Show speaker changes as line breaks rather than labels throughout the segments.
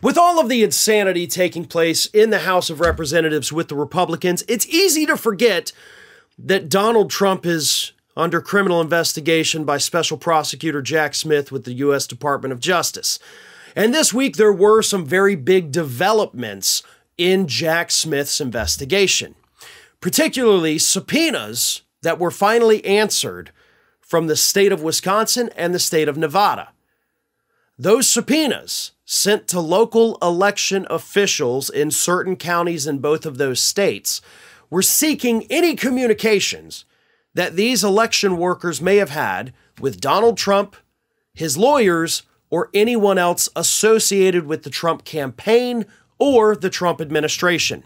With all of the insanity taking place in the House of Representatives with the Republicans, it's easy to forget that Donald Trump is under criminal investigation by Special Prosecutor Jack Smith with the U.S. Department of Justice. And this week, there were some very big developments in Jack Smith's investigation, particularly subpoenas that were finally answered from the state of Wisconsin and the state of Nevada. Those subpoenas sent to local election officials in certain counties in both of those states were seeking any communications that these election workers may have had with Donald Trump, his lawyers, or anyone else associated with the Trump campaign or the Trump administration.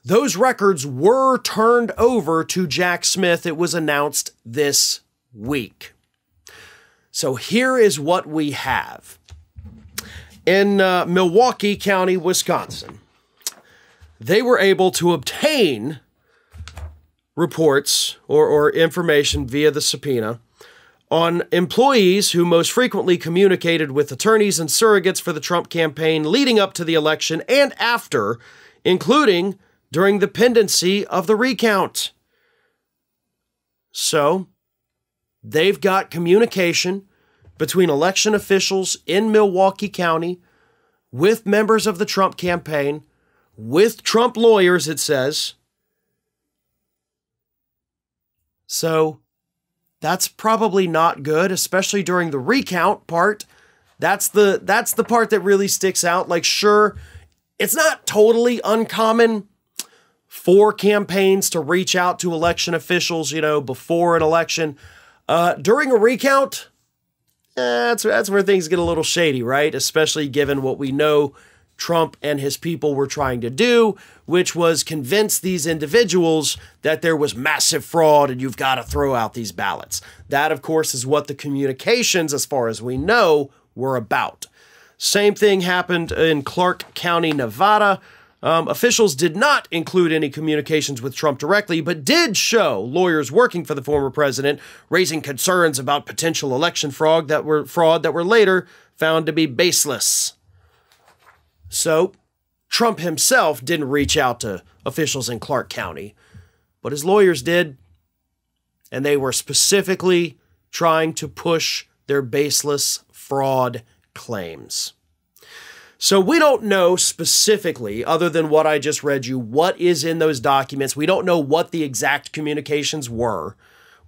Those records were turned over to Jack Smith. It was announced this week. So here is what we have. In Milwaukee County, Wisconsin, they were able to obtain reports or information via the subpoena on employees who most frequently communicated with attorneys and surrogates for the Trump campaign leading up to the election and after, including during the pendency of the recount. So, they've got communication between election officials in Milwaukee County with members of the Trump campaign, with Trump lawyers, it says. So, that's probably not good, especially during the recount part. That's the part that really sticks out. Like, sure, it's not totally uncommon for campaigns to reach out to election officials, before an election. During a recount, that's where things get a little shady, right? Especially given what we know Trump and his people were trying to do, which was convince these individuals that there was massive fraud and you've got to throw out these ballots. That, of course, is what the communications, as far as we know, were about. Same thing happened in Clark County, Nevada. Officials did not include any communications with Trump directly, but did show lawyers working for the former president raising concerns about potential election fraud that were later found to be baseless. So, Trump himself didn't reach out to officials in Clark County, but his lawyers did, and they were specifically trying to push their baseless fraud claims. So we don't know specifically, other than what I just read you, what is in those documents. We don't know what the exact communications were.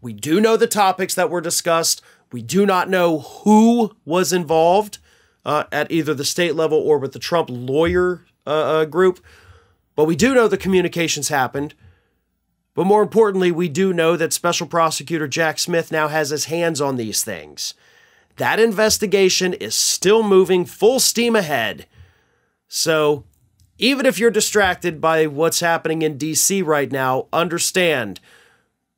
We do know the topics that were discussed. We do not know who was involved at either the state level or with the Trump lawyer group. But we do know the communications happened. But more importantly, we do know that Special Prosecutor Jack Smith now has his hands on these things. That investigation is still moving full steam ahead. So, even if you're distracted by what's happening in D.C. right now, understand,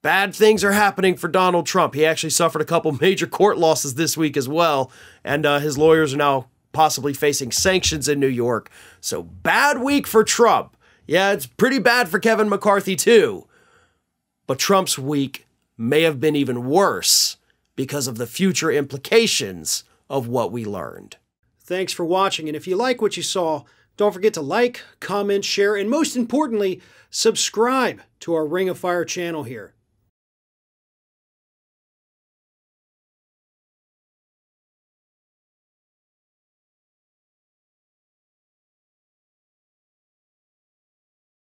bad things are happening for Donald Trump. He actually suffered a couple major court losses this week as well, and his lawyers are now possibly facing sanctions in New York. So, bad week for Trump. Yeah, it's pretty bad for Kevin McCarthy too. But Trump's week may have been even worse because of the future implications of what we learned. Thanks for watching, and if you like what you saw, don't forget to like, comment, share, and most importantly, subscribe to our Ring of Fire channel here.